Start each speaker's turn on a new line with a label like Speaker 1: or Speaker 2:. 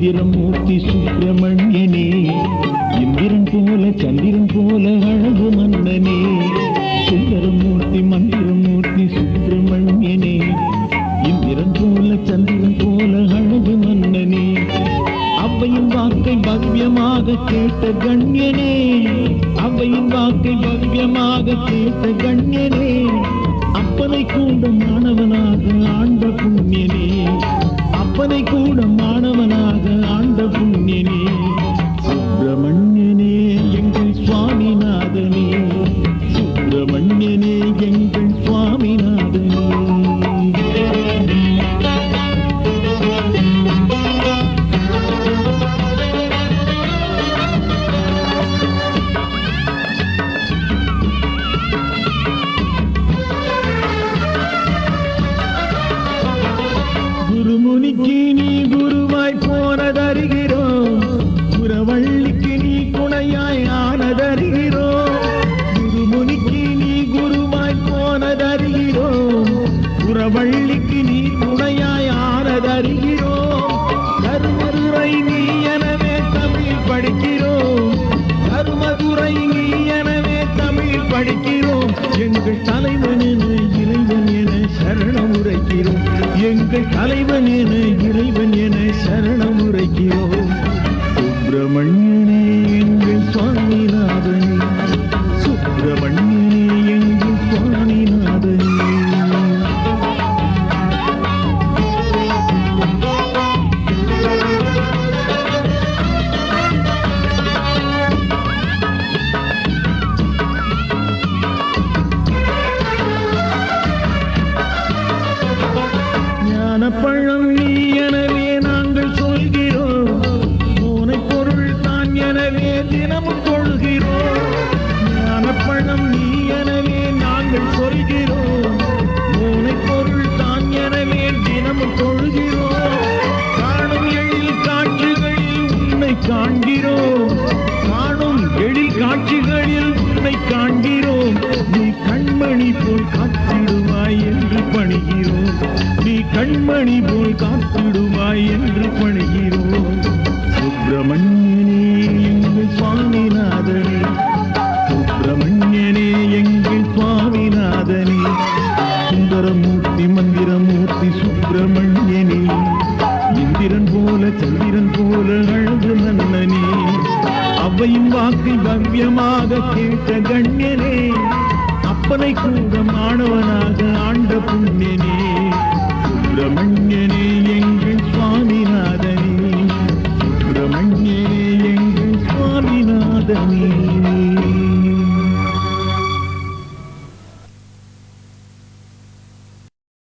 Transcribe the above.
Speaker 1: மந்திரமூர்த்தி சுப்பிரமணியனே, இந்திரன் போல சந்திரன் போல அழகு மன்னனே. சுந்தரமூர்த்தி மந்திரமூர்த்தி சுப்பிரமணியனே, இந்திரன் போல சந்திரன் போல அழகு மன்னனே. அவ்வையின் வாக்கை பவ்யமாக கேட்ட கண்யனே, அவ்வையின் வாக்கை பவ்யமாக கேட்ட கண்யனே. அப்பனை கூட மாணவனாக ஆண்ட புண்ணியனே, அப்பனை கூட மாணவனாக ஆண்ட புண்ணியனே. சுப்பிரமணியனே எங்கள் சுவாமிநாதனே, சுப்பிரமணியனே எங்கள் சுவாமிநாதனே. குருமுனிக்கு நீ குருவாய் போனதறிகிறோம், குரவள்ளிக்கு நீ குணையாய் ஆனதறிகிறோம். குருமுனிக்கு நீ குருவாய் போனதறிகிறோம், குரவள்ளிக்கு நீ குணையாய் ஆனதறிகிறோம். தருமதுரை நீ எனவே தமிழ் படிக்கிறோம், தருமதுரை நீ எனவே தமிழ் படிக்கிறோம். எங்கள் தலைவன் என இறைவன் என சரணம் உரைக்கிறோம், எங்கள் தலைவன் என இறைவன் என சரணம் உரைக்கிறோம். சுப்பிரமணியனே எங்கள் சுவாமிநாதனே, சுப்பிரமணியனே எங்கள் சுவாமிநாதனே. ஞானப்பழம் நீ எனவே நாங்கள் சொல்கிறோம், மோனை பொருள் தான் எனவே தினமும் கொள்கிறோம். ஞானப்பழம் நீ எனவே நாங்கள் சொல்கிறோம், மோனை பொருள் தான் எனவே தினமும் கொள்கிறோம். காணும் எழில் காட்சிகளில் உன்னை காண்கிறோம், காணும் எழில் காட்சிகளில் உன்னை காண்கிறோம். நீ கண்மணி போல் காத்திடுவாய் என்று பணிகிறோம், நீ கண்மணி போல் காத்திடுவாய் என்று பணிகிறோம். சுப்பிரமணியனே எங்கள் சுவாமிநாதனே, சுப்பிரமணியனே எங்கள் சுவாமிநாதனே. சுந்தரமூர்த்தி மந்திரமூர்த்தி சுப்பிரமணியனே, இந்திரன் போல சந்திரன் போல அழகு மன்னனே. அவ்வையின் வாக்கை பவ்யமாக கேட்ட கண்யனே, அப்பனை கூட மாணவனாக ஆண்ட புண்ணியனே. சுப்பிரமணியனே எங்கள் சுவாமி.